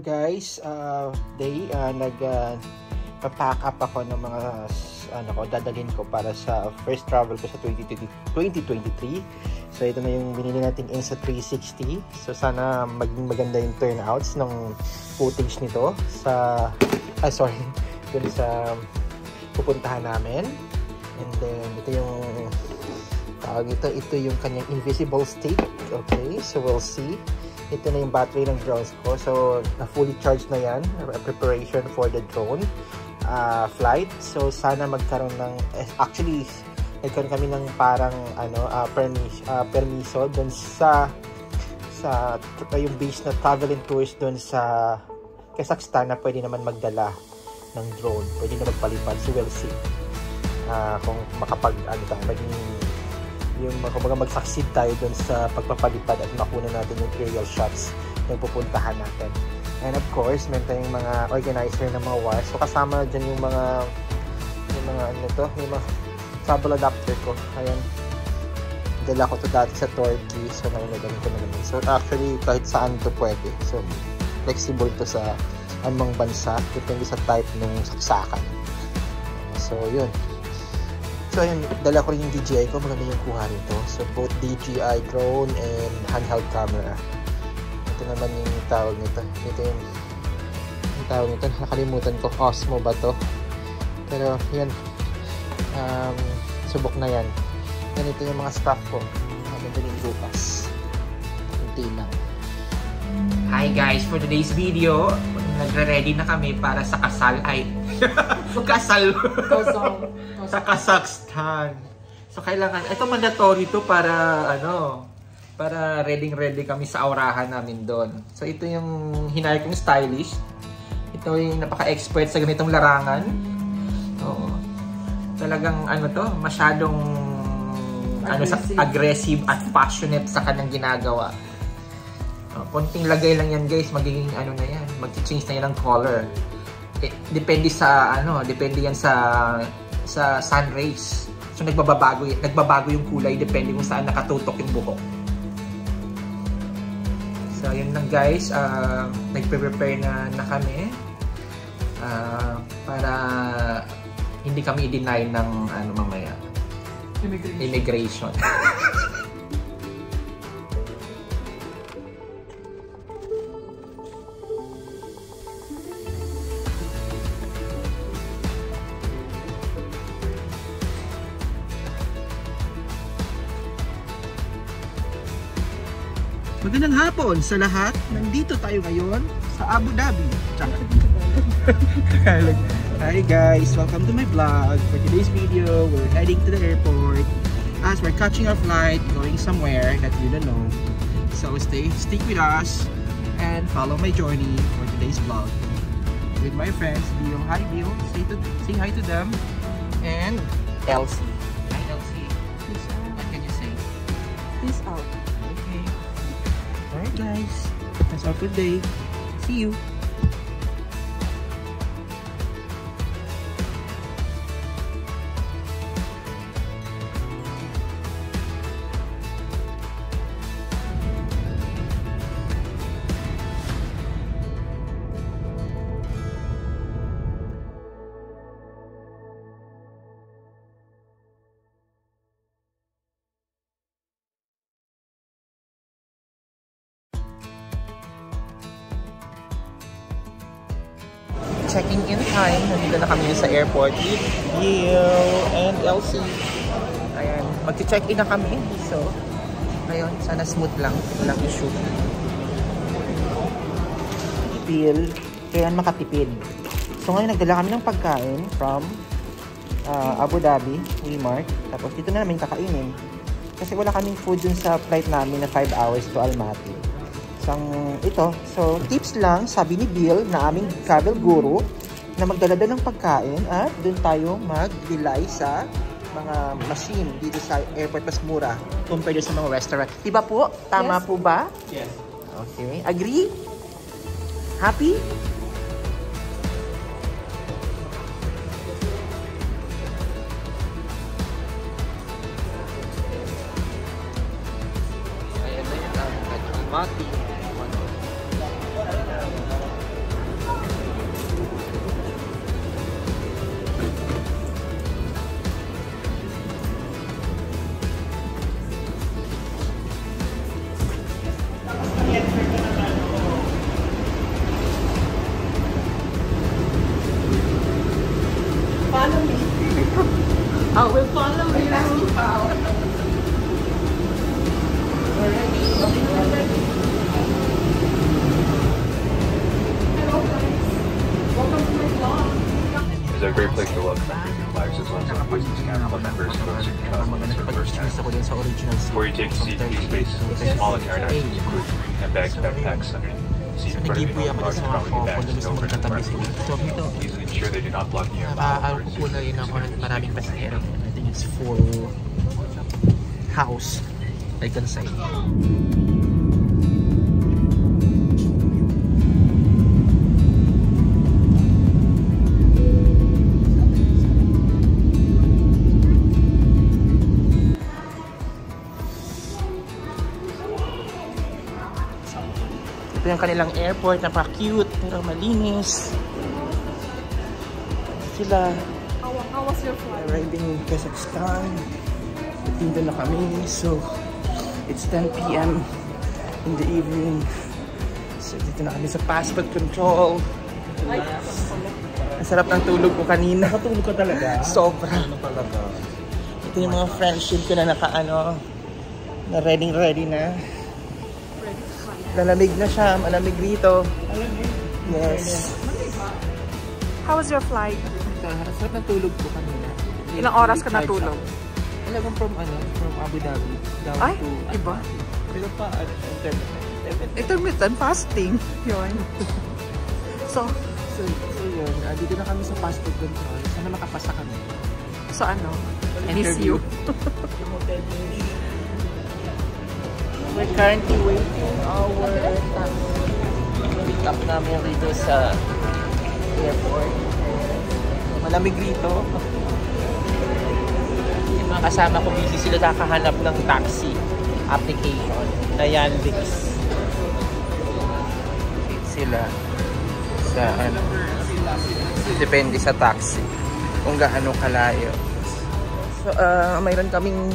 guys, nag-pack up ako ng mga dadalhin ko para sa first travel ko sa 2023. So ito na yung binili nating Insta360. So sana maging maganda yung turnouts ng footage nito sa dun sa pupuntahan namin. And then ito yung tawag ito yung kanyang invisible stick. Okay, so we'll see. Ito na yung battery ng drones ko. So, fully charged na yan. Preparation for the drone flight. So, sana magkaroon ng... Actually, nagkaroon kami ng parang permiso dun sa yung base na travel and tours dun sa Kazakhstan na pwede naman magdala ng drone. Pwede na magpalipad. So, we'll see. Kung maging yung mag-succeed tayo dun sa pagpapalipad at makuha natin yung aerial shots yung pupuntahan natin. And of course, meron tayong mga organizer ng mga wires. So kasama dyan yung mga cable adapter ko. Ayan. Dala ko to dati sa Turkey. So ngayon nagamit ko na naman. So actually, kahit saan to pwede. So flexible to sa anumang bansa. Depende sa type ng saksakan. So yun. So ayun, dala ko rin yung DJI ko, maganda yung kuha nito. So both DJI drone and handheld camera. Ito naman yung tawag nito. Ito yung tawag nito, nakalimutan ko, Osmo ba to? Pero yan, subok na yan. Yan, ito yung mga stuff ko. Madaling bukas. Kunti lang. Hi guys, for today's video, nagre-ready na kami para sa kasal. Kasal sa Kazakhstan. So kailangan, ito mandatory to para para ready kami sa aurahan namin doon. So ito yung hinire kong stylist. Ito yung napaka-expert sa ganitong larangan. Oo. Talagang masyadong aggressive at passionate sa kanyang ginagawa. Konting lagay lang yan guys, magiging na yan, mag-change na yan ng color. Depende yan sa sun rays. So nagbabago yung kulay depende kung saan nakatutok yung buhok. So yun lang guys, nagpe-prepare na kami para hindi kami i-deny ng mamaya immigration. Magandang hapon sa lahat. Nandito tayo ngayon sa Abu Dhabi. Hi guys, welcome to my vlog. For today's video, we're heading to the airport as we're catching our flight going somewhere that you don't know. So stick with us and follow my journey for today's vlog with my friends Bill. Hi Bill, say hi to them, and Elsie. Hi Elsie. What can you say? Peace out. Alright guys, that's our good day. See you. Checking in time. Nandito na kami sa airport with Bill and Elsie. Ayan, mag-check in na kami. So, ayun, sana smooth lang. Walang issue. Bill, kailan makatipid. So ngayon, nagdala kami ng pagkain from Abu Dhabi, WeMart. Tapos dito na namin kakainin. Kasi wala kaming food dun sa flight namin na 5 hours to Almaty. So tips lang, sabi ni Bill na aming travel guru na magdala ng pagkain at doon tayo mag-rely sa mga machine dito sa airport, mas mura compared sa mga restaurant. Diba po? Tama yes. Po ba? Yes. Okay. Agree? Happy? Ayan na yun ang Almaty. original seat. Where you take a seat, please place small and hard items, and bags, backpacks under seat in front of you. Nag-giveaway ako Large sa mga property couple bags na gusto over the magkatabi front. sa dito. Dito, Please ensure they do not block the air. nakaupo na rin ako at maraming pasahero. I think it's full house, I can say. Ito yung kanilang airport, napaka-cute, pero malinis. Sila How was your flight? arriving in Kazakhstan. Dito na kami, so it's 10 p.m. in the evening. So dito na kami sa passport control. Ang sarap ng tulog ko kanina. Nakatulog ka talaga? Sobra. Ano talaga? Ito yung mga friendship ko na naka-ano, na ready na. Lalamig na siya, malamig dito. Yes. How was your flight? Ito, sarap ng tulog ko kanina. Ilang oras ka natulog? Talagang from Abu Dhabi down Ay, to iba. pero pa Intermittent fasting. Yun. So yun, dito na kami sa passport control. Sana makapasa kami. so ano? Miss you. We're currently waiting our pick up namin rito sa airport. Malamig rito. Yung mga kasama ko busy sila nakahanap ng taxi application na Yandex. Sila sa ano, depende sa taxi kung gaano kalayo. So mayroon kaming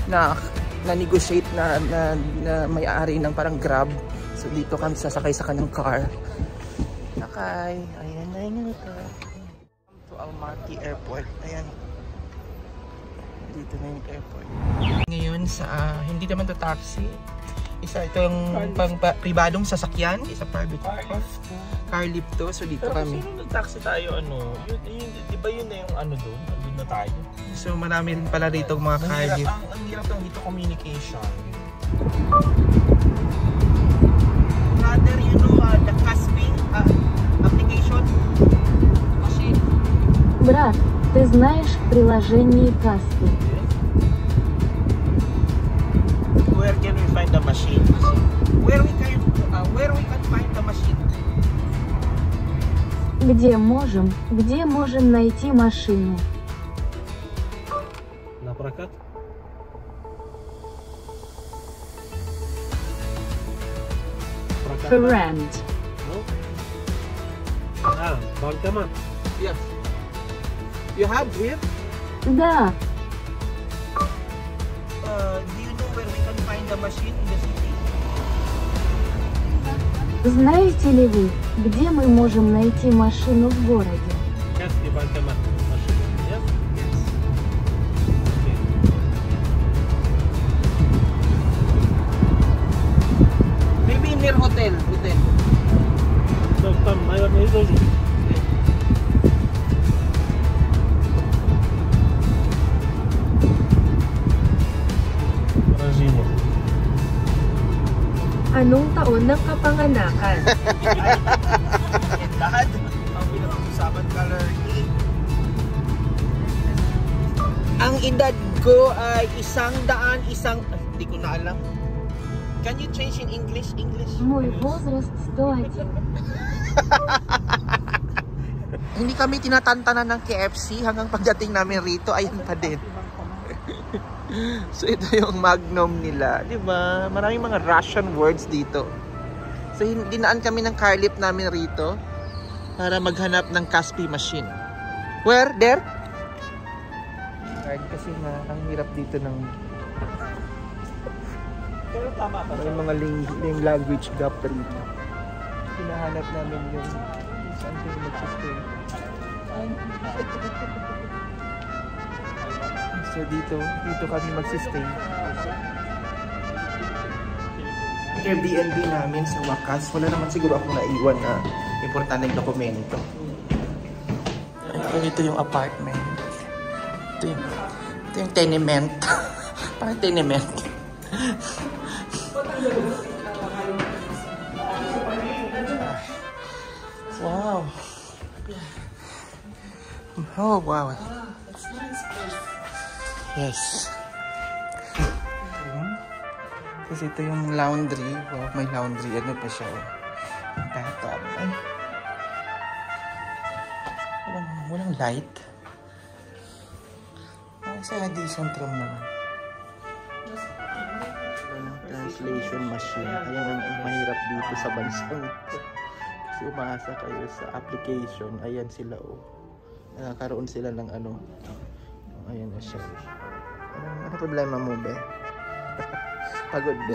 na-negotiate na may-ari ng parang Grab. So dito kami sasakay sa kanyang car. Sakay. Ayan na yun ito. To Almaty Airport. Ayan. Dito na yung airport. Ngayon sa hindi naman to taxi. Isa ito yung pribadong sasakyan. Isa private car lift to. So dito kami. Pero nag-taxi tayo, ano, di ba yun na yung ano doon? Andun na tayo. So marami rin pala rito mga car lift. Ang hirap lang dito communication. Brother, you know the Kaspi application? Брат, ты знаешь приложение Каспи? Where can we find the machine? Where we can find the machine? Где можем найти машину? На прокат? Friend. No? Банкомат. Yes. You have here? Да, Do you know where we can find the machine in the city? знаете ли вы, где мы можем найти машину в городе? Сейчас и банкомат. Машина. Yes? Okay. Maybe near hotel. So, там, наверное, и должен быть. Рождение. Anong taon ng kapanganakan? Lahat ang pinag-usapan color E. Ang edad ko ay 100, hindi ko na alam. Can you change in English? Мой возраст 101. Hindi kami tinatantanan ng KFC hanggang pagdating namin rito, ayan pa din. So ito yung magnum nila, di ba? Maraming mga Russian words dito. So dinaan kami ng car lift namin rito para maghanap ng Kaspi machine. Where? There? Hard kasi na ang hirap dito ng Pero tama ka. may mga language gap rito. Hinahanap namin yung saan kayo magsistay. So dito kami magsistay. Airbnb namin sa wakas. Wala naman siguro akong naiwan na importanteng dokumento. Ito yung apartment. Ito yung tenement. Pang-entertainment. Wow. Oh, wow. Yes. Kasi ito yung laundry. Wow, may laundry. Ano pa siya? Bathtub. Ay. Walang light. Sa decent room naman. Translation machine. Kaya ang mahirap dito sa bansang ito. Kasi umasa kayo sa application. Ayan sila oh. Nakakaroon sila ng ano. Ayan na siya. Ano problema mo be? Pagod be?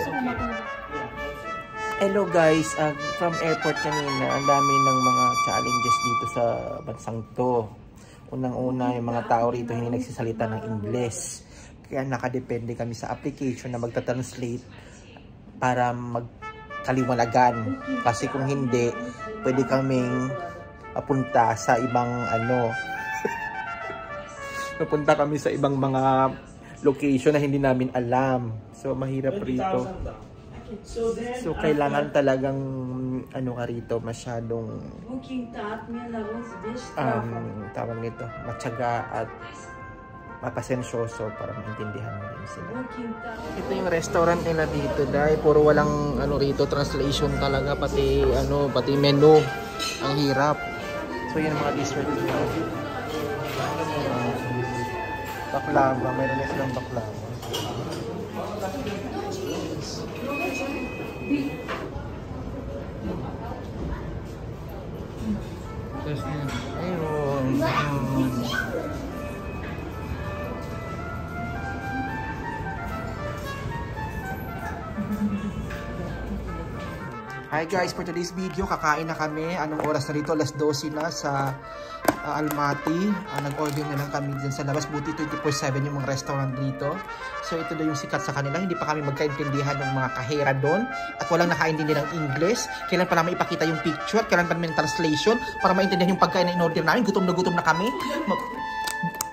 Hello guys. From airport kanina. Ang dami ng mga challenges dito sa bansang to. Unang-una yung mga tao rito hindi nagsisalita ng English. Kaya nakadepende kami sa application na magta-translate para magkaliwanagan. Kasi kung hindi, pwede kaming mapunta sa ibang ano. Napunta kami sa ibang mga location na hindi namin alam. So mahirap rito. So kailangan talagang ano ka rito, masyadong tawag nito, matyaga at mapasensyoso para maintindihan mo rin sila. Ito yung restaurant nila dito dahil puro walang ano rito, translation talaga, pati ano, pati menu. Ang hirap. So yun ang mga dessert nila. Baklava, mayroon na silang baklava. Ayun. Hi guys, for today's video, kakain na kami. Anong oras na rito? Alas 12 na sa Almaty. Nag-order na lang kami dyan sa labas. Buti 24/7 yung mga restaurant dito. So ito daw yung sikat sa kanila. Hindi pa kami magkaintindihan ng mga kahera doon. At walang nakaintindi ng English. Kailan pa namin ipakita yung picture. Kailan pa namin translation. Para maintindihan yung pagkain na in-order namin. Gutom na kami.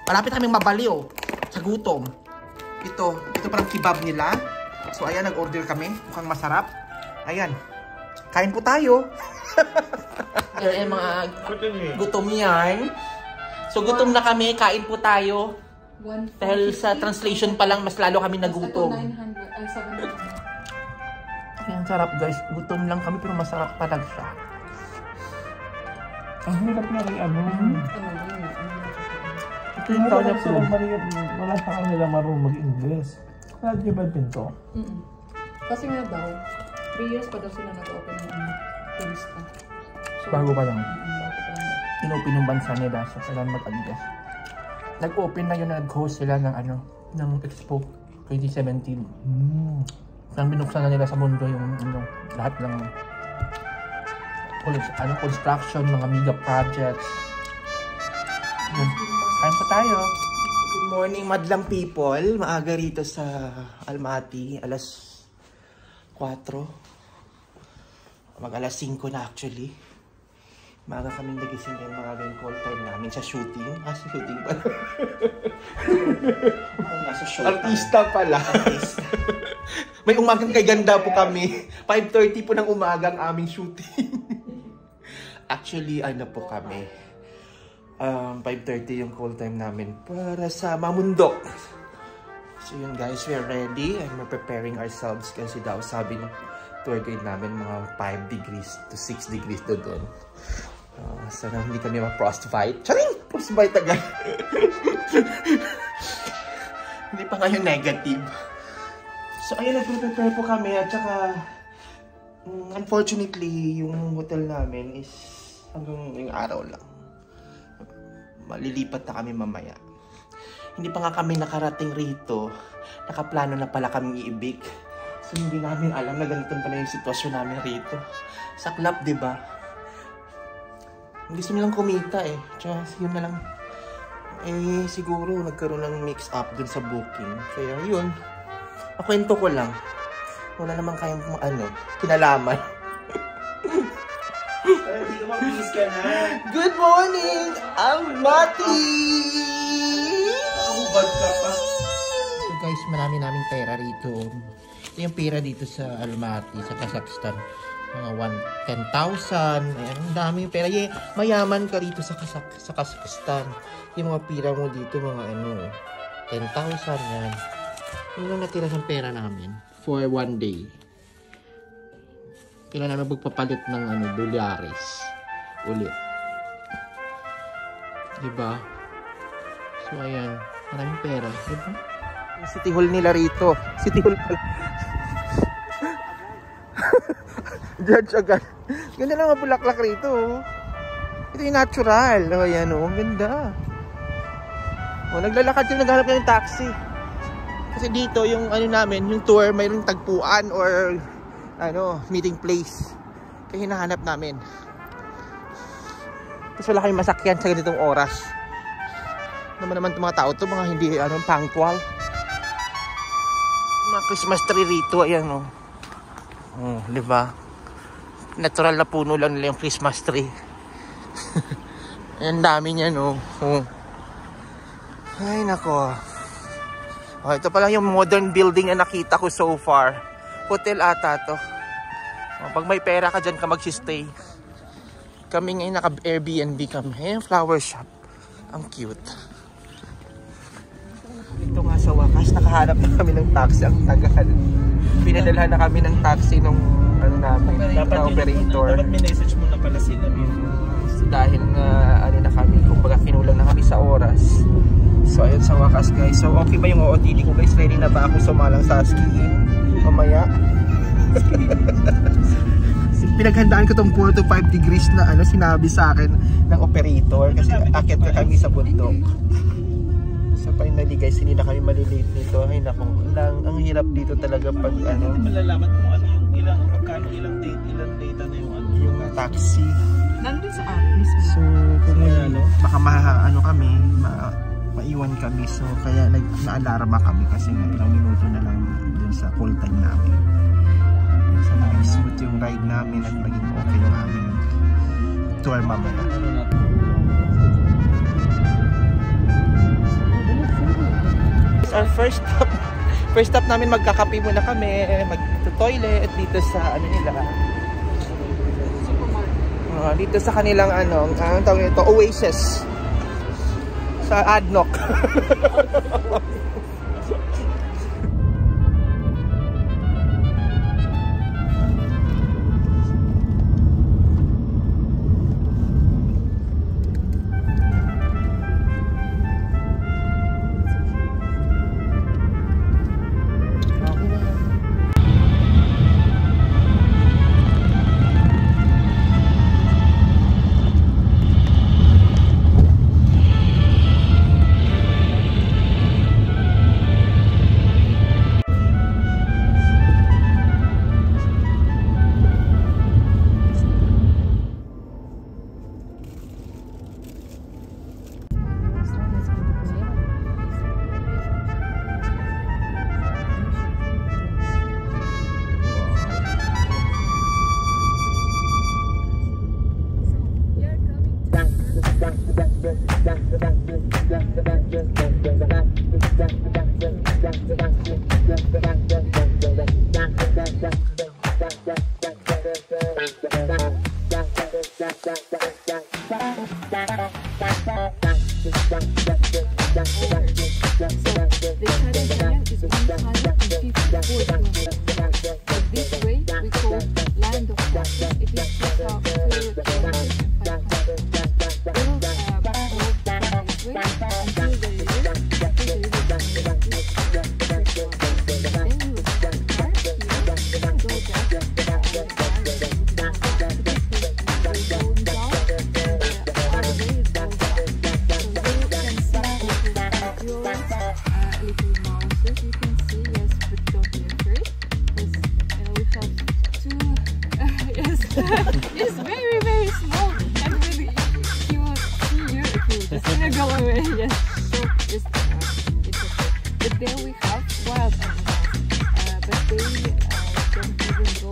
Malapit kaming mabaliw sa gutom. Ito parang kebab nila. So ayan, nag-order kami. Mukhang masarap. Ayan. Kain po tayo. Ayan mga gutom yan. So gutom na kami, kain po tayo. Dahil sa translation pa lang, mas lalo kami nagutom. Ayan, sarap guys. Gutom lang kami pero masarap talaga siya. Ang hirap na rin ano. Ito yung tawag po. Wala sa kanila marunong mag-English. Kaya di ba pinto? Kasi nga daw, 3 years pa daw sila nag-open ng turista. So, Bago pa lang. Bago pa lang. Inopen yung bansa nila, so kailangan mag-adjust. Nag-open na yun, nag-host sila ng ano, ng Expo 2017. Nang binuksan na nila sa mundo yung ano, lahat ng construction, mga mega projects. Kain pa tayo. Good morning, madlang people. Maaga rito sa Almaty, alas 4. Mag-alas 5 na actually. Maaga kaming nagising yung mga yung call time namin sa shooting. Sa shooting pala. Nasa show. Artista pala. Artista. May umagang kay ganda po kami. 5:30 po ng umaga ang aming shooting. Actually, ano po kami. 5:30 yung call time namin para sa Mamundok. So yun guys, we're ready and we're preparing ourselves kasi daw sabi ng tour guide namin mga 5 degrees to 6 degrees doon. Sana hindi kami ma-frostbite. Charing! Frostbite agad. Hindi pa ngayon negative. So ayun, nag-prepare po kami at saka unfortunately yung hotel namin is hanggang yung araw lang. Malilipat na kami mamaya. Hindi pa nga kami nakarating rito. Nakaplano na pala kaming iibig. So hindi namin alam na ganito pala yung sitwasyon namin rito. Saklap, di ba? Gusto nilang kumita eh. Tsaka yun na lang. Eh siguro nagkaroon ng mix up dun sa booking. Kaya yun. Makwento ko lang. Wala naman kayong kinalaman. Hindi ka mabilis ka na. Good morning, Almaty! Nakahubad ka pa. So guys, marami naming pera rito. Ito yung pera dito sa Almaty, sa Kazakhstan. Mga 10,000. Ayan, ang dami yung pera. Mayaman ka rito sa Kazakhstan. Yung mga pera mo dito, mga 10,000 yan. Yun lang natira sa pera namin for one day. Kailan namin magpapalit ng dolyares ulit. Diba? So, ayan. Maraming pera. Diba? Yung City Hall nila rito. City Hall pala. Judge agad. Ganda lang ang bulaklak rito. Ito yung natural. O, ayan o. Ang ganda. O, naglalakad yung naghanap ng taxi. Kasi dito, yung namin, yung tour, mayroong tagpuan or meeting place. Kaya hinahanap namin. Tapos wala kayong masakyan sa ganitong oras. Naman itong mga tao to, mga hindi punctual. Mga Christmas tree rito, ayan o. Oh, di ba? Natural na puno lang nila yung Christmas tree. Ayan, dami niya, no? Oh. Ay, nako. Oh, ito pa lang yung modern building na nakita ko so far. Hotel ata to. Oh, pag may pera ka dyan ka magsistay. Kami ngayon naka-Airbnb kami. Ayan, flower shop. Ang cute. Ito nga sa wakas, nakahanap na kami ng taxi. Ang tagal. Pinadalhan na kami ng taxi nung namin, na operator. Dapat minessage mo na pala sila. Dahil na kami, kumbaga kinulang na kami sa oras. So ayun sa wakas guys. So okay ba yung OOTD ko guys? Ready na ba ako sumalang sa skiing? Mamaya. Pinaghandaan ko tong 4 to 5 degrees na sinabi sa akin ng operator kasi akit ka kami sa bundok. So finally guys, hindi na kami malilate nito. Ay naku, ang hirap dito talaga pag malalaman kung yung magkano ilang data na yung taxi. Nandun sa app mismo. So kung baka kami, maiwan kami. So kaya na-alarma kami kasi nga ilang minuto na lang dun sa call time namin. So naging smooth yung ride namin at maging okay yung aming tour mamaya. Our first stop namin, magkakape muna kami, mag-toilet dito sa nila. Dito sa kanilang anong tawag nito, Oasis. Sa Adnoc. It's very, very small. And really, he will see you if you just gonna go away. Yes. So just it's okay. But there we have wild animals. But they don't even go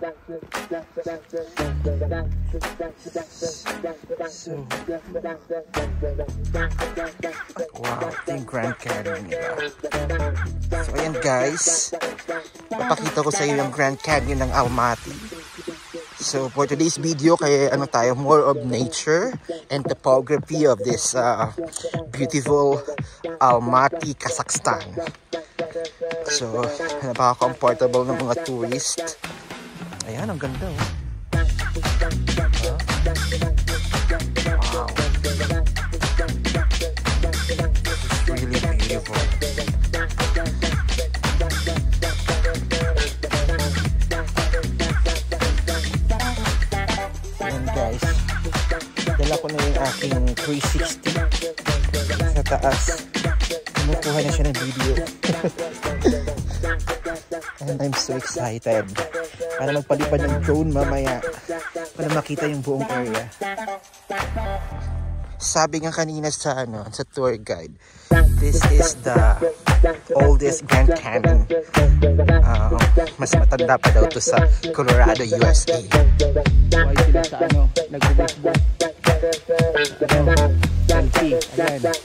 there. Wow, ito yung Grand Canyon nila. So ayan guys, papakita ko sa iyo yung Grand Canyon ng Almaty. So for today's video, kaya ano tayo, more of nature and topography of this beautiful Almaty, Kazakhstan. So napaka-comfortable ng mga tourist. Ayan, ang ganda oh. Wow. It's really beautiful. Ayan guys, dala ko na yung aking 360 sa taas. Kumukuha na siya ng video. And I'm so excited para magpalipad ng drone mamaya para makita yung buong area. Sabi nga kanina sa tour guide, this is the oldest Grand Canyon. Mas matanda pa daw to sa Colorado, USA. Why sila sa nag-baseball? Selfie, ayan.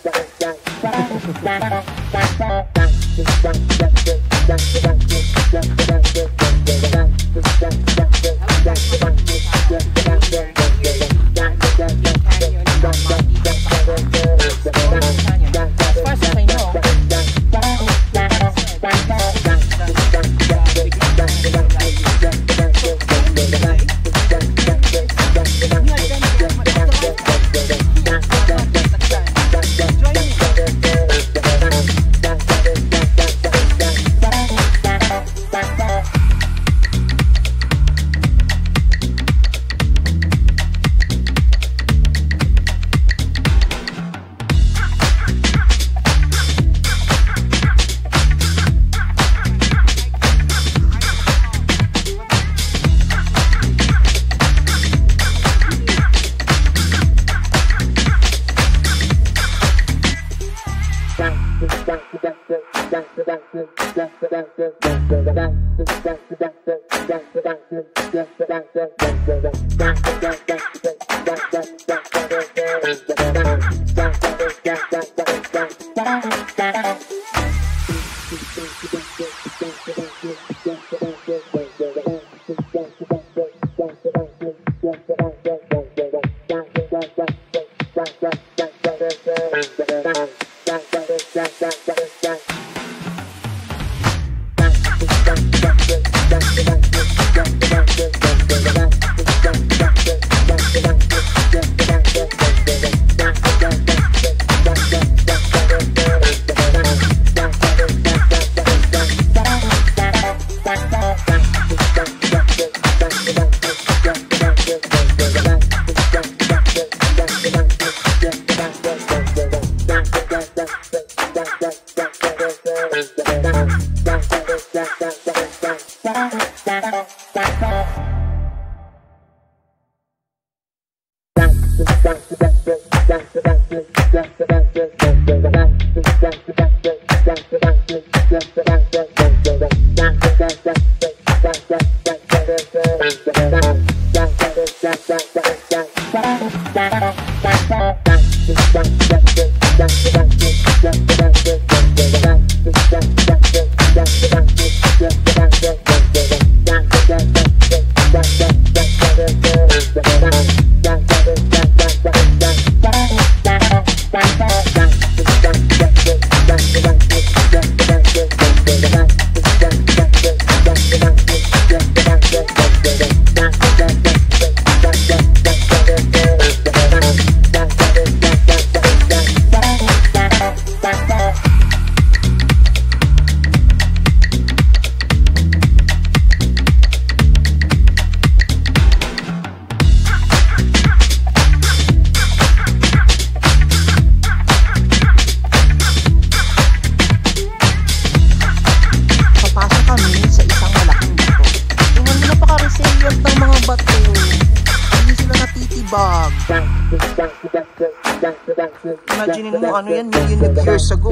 Imagine mo ano yan, million of years ago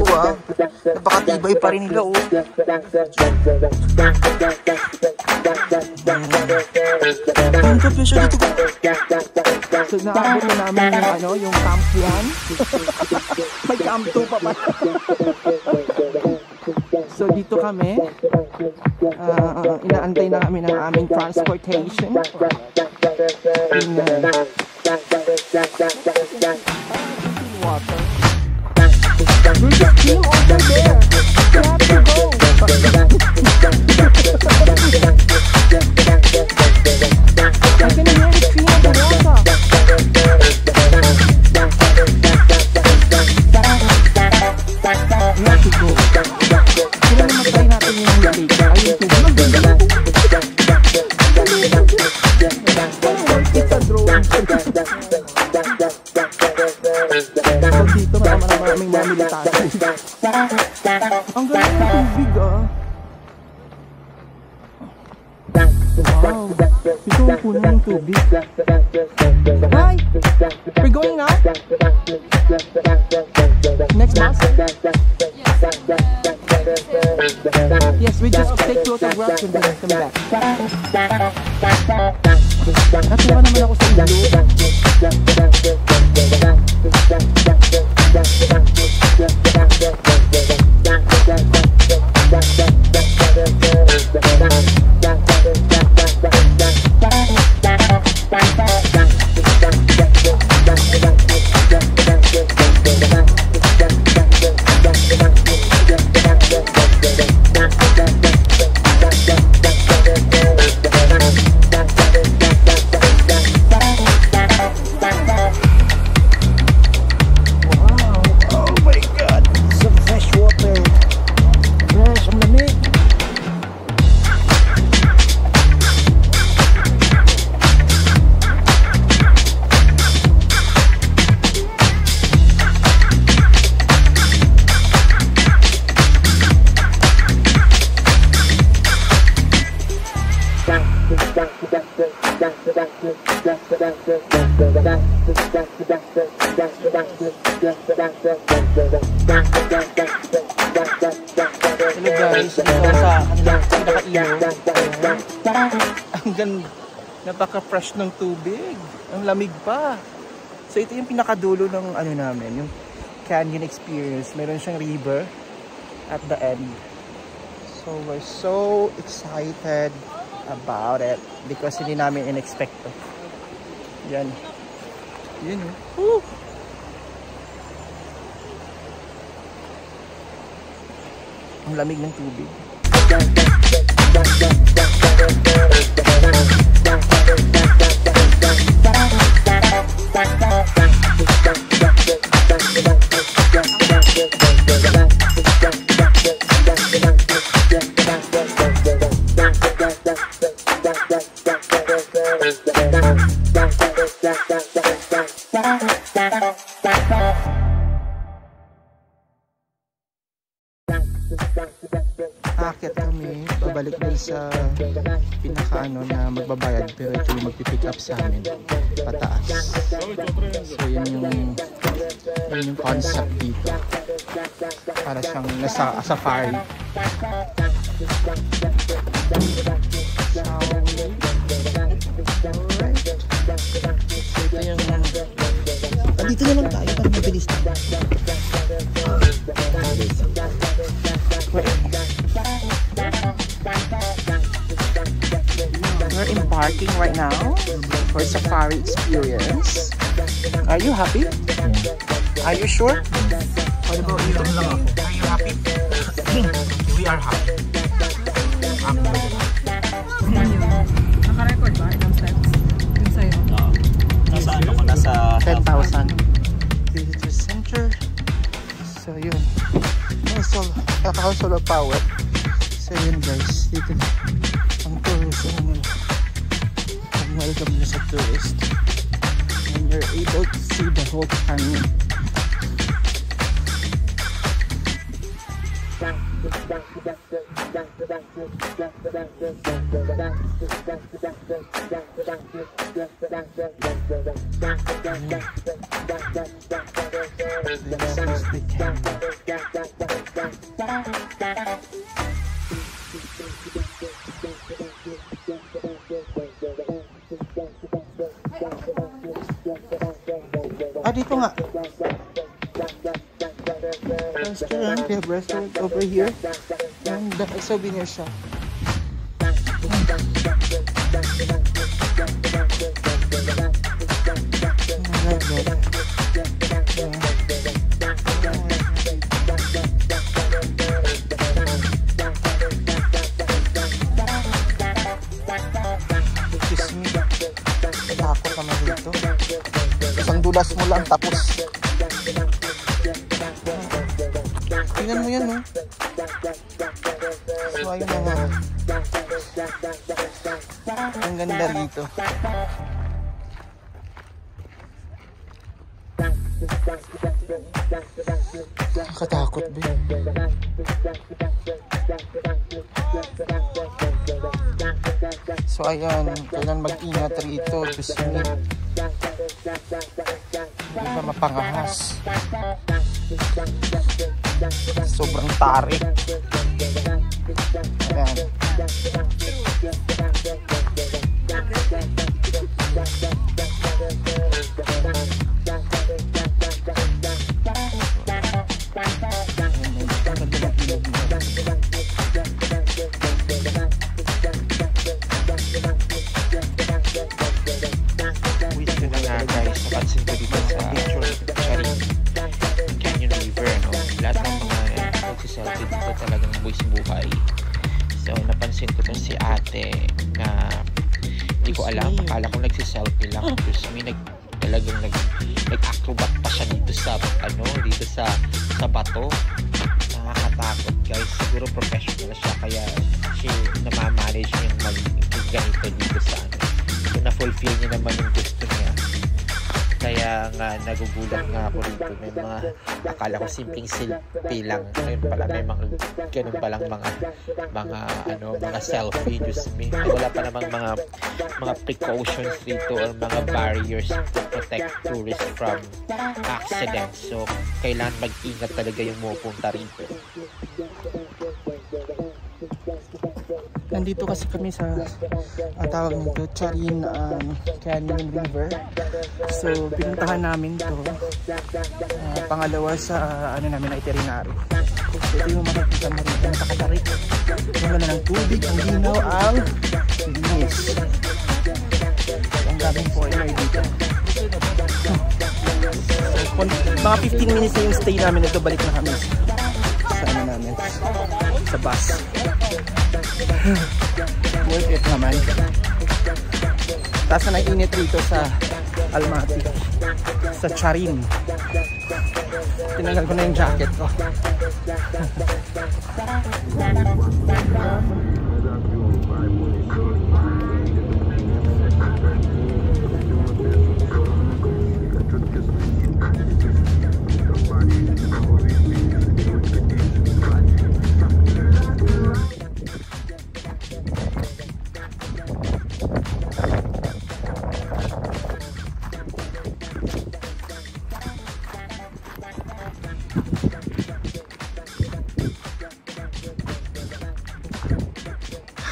napakatibay pa rin nila So naabot na namin yung camp 1. May camp 2 pa ba? So dito kami, inaantay na kami ng aming transportation. Water. There's a stream over there. You have to go. I can hear the stream of the water. You have to go. Sila naman try natin yung lake. Ayun to. It's a drone. So dito maraming mga military. Ang galing ng tubig Wow. Ito ang puno ng tubig. Hi! We're going now? Next bus? Yes, we just take photographs and then come back. Natuwa naman ako sa ilo. Hello guys, dito sa kanilang pinaka-ilaw. Ang ganda, napaka-fresh ng tubig. Ang lamig pa. So ito yung pinakadulo ng namin, yung canyon experience. Meron siyang river at the end. So we're so excited about it because hindi namin in-expect to. Yan. Yun. Woo! Ang lamig ng tubig. Aakyat kami, babalik din sa pinaka na magbabayad, pero ito yung magpipick up sa amin pataas. So yun yung concept dito, para siyang nasa safari. Ito yung dito na lang tayo para mabilis na. We're embarking right now for safari experience. Are you happy? Are you sure? What about you? Are you happy? We are happy. Naka-record ba? Ilang steps? Yung sa'yo? Nasa ano ko? Nasa 10,000. Visitor center. So yun. So, solar power. So yun guys. Dito ang tourism. Ang welcome na sa tourist. And you're able to see the whole canyon. Dito nga. Restaurant, we have restaurant over here. And the souvenir shop. Takot naman dito. Isang dulas mo lang tapos tingnan mo yan, no? So ayun na nga, ang ganda rito. Nakatakot ba yun? So ayan, kailan mag-ingat rito to swim. Hindi ba mapangahas? Sobrang tarik. Ayan. So napansin ko tong si ate na hindi ko alam, akala ko nagsi-selfie lang, tapos may talagang nag-acrobat pa siya dito sa dito sa bato. Nakakatakot guys, siguro professional siya kaya siya namamanage yung ganito dito sa so na-fulfill niya naman yung gusto niya. Kaya nga nagugulat nga ako rito, may mga akala ko simpleng selfie lang, ngayon pala may mga ganun palang mga selfie, just me. Wala pa namang mga precautions dito or mga barriers to protect tourists from accidents, so kailangan mag-ingat talaga yung pupunta rito. Nandito kasi kami sa tawag nito Charin Canyon River. So pinuntahan namin to pangalawa sa namin na itinerary. So ito yung makikita mo rito, nakakatarik. Yung ganda ng tubig, ang linaw, ang linis. Ang daming foreigner dito. So, mga 15 minutes na yung stay namin, ito balik na kami sa namin, sa bus. Worth it naman. Taas na init rito sa Almaty, sa Charin. Tinanggal ko na yung jacket ko.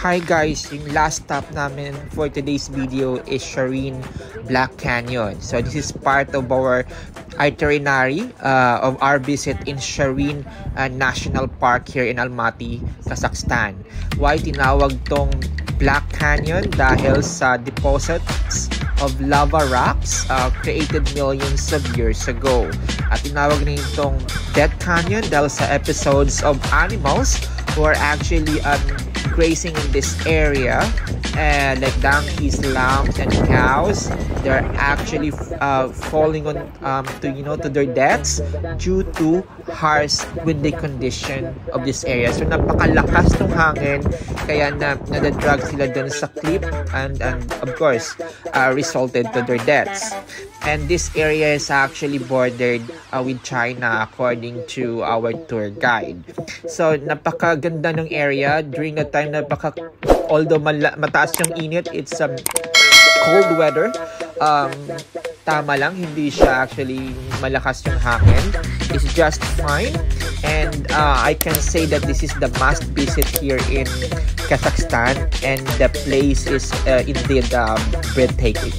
Hi guys, yung last stop namin for today's video is Charin Black Canyon. So this is part of our itinerary of our visit in Charin National Park here in Almaty, Kazakhstan. Why tinawag tong Black Canyon? Dahil sa deposits of lava rocks created millions of years ago. At tinawag din itong Death Canyon dahil sa episodes of animals who are actually grazing in this area like donkeys, lambs, and cows. They're actually falling on to their deaths due to harsh windy condition of this area. So napakalakas ng hangin, kaya nadadrag sila dun sa cliff, and of course resulted to their deaths. And this area is actually bordered with China according to our tour guide. So napakaganda ng area during the time. Although mataas yung init, it's cold weather. Tama lang, hindi siya actually malakas yung hangin. It's just fine. And I can say that this is the must visit here in Kazakhstan, and the place is indeed breathtaking.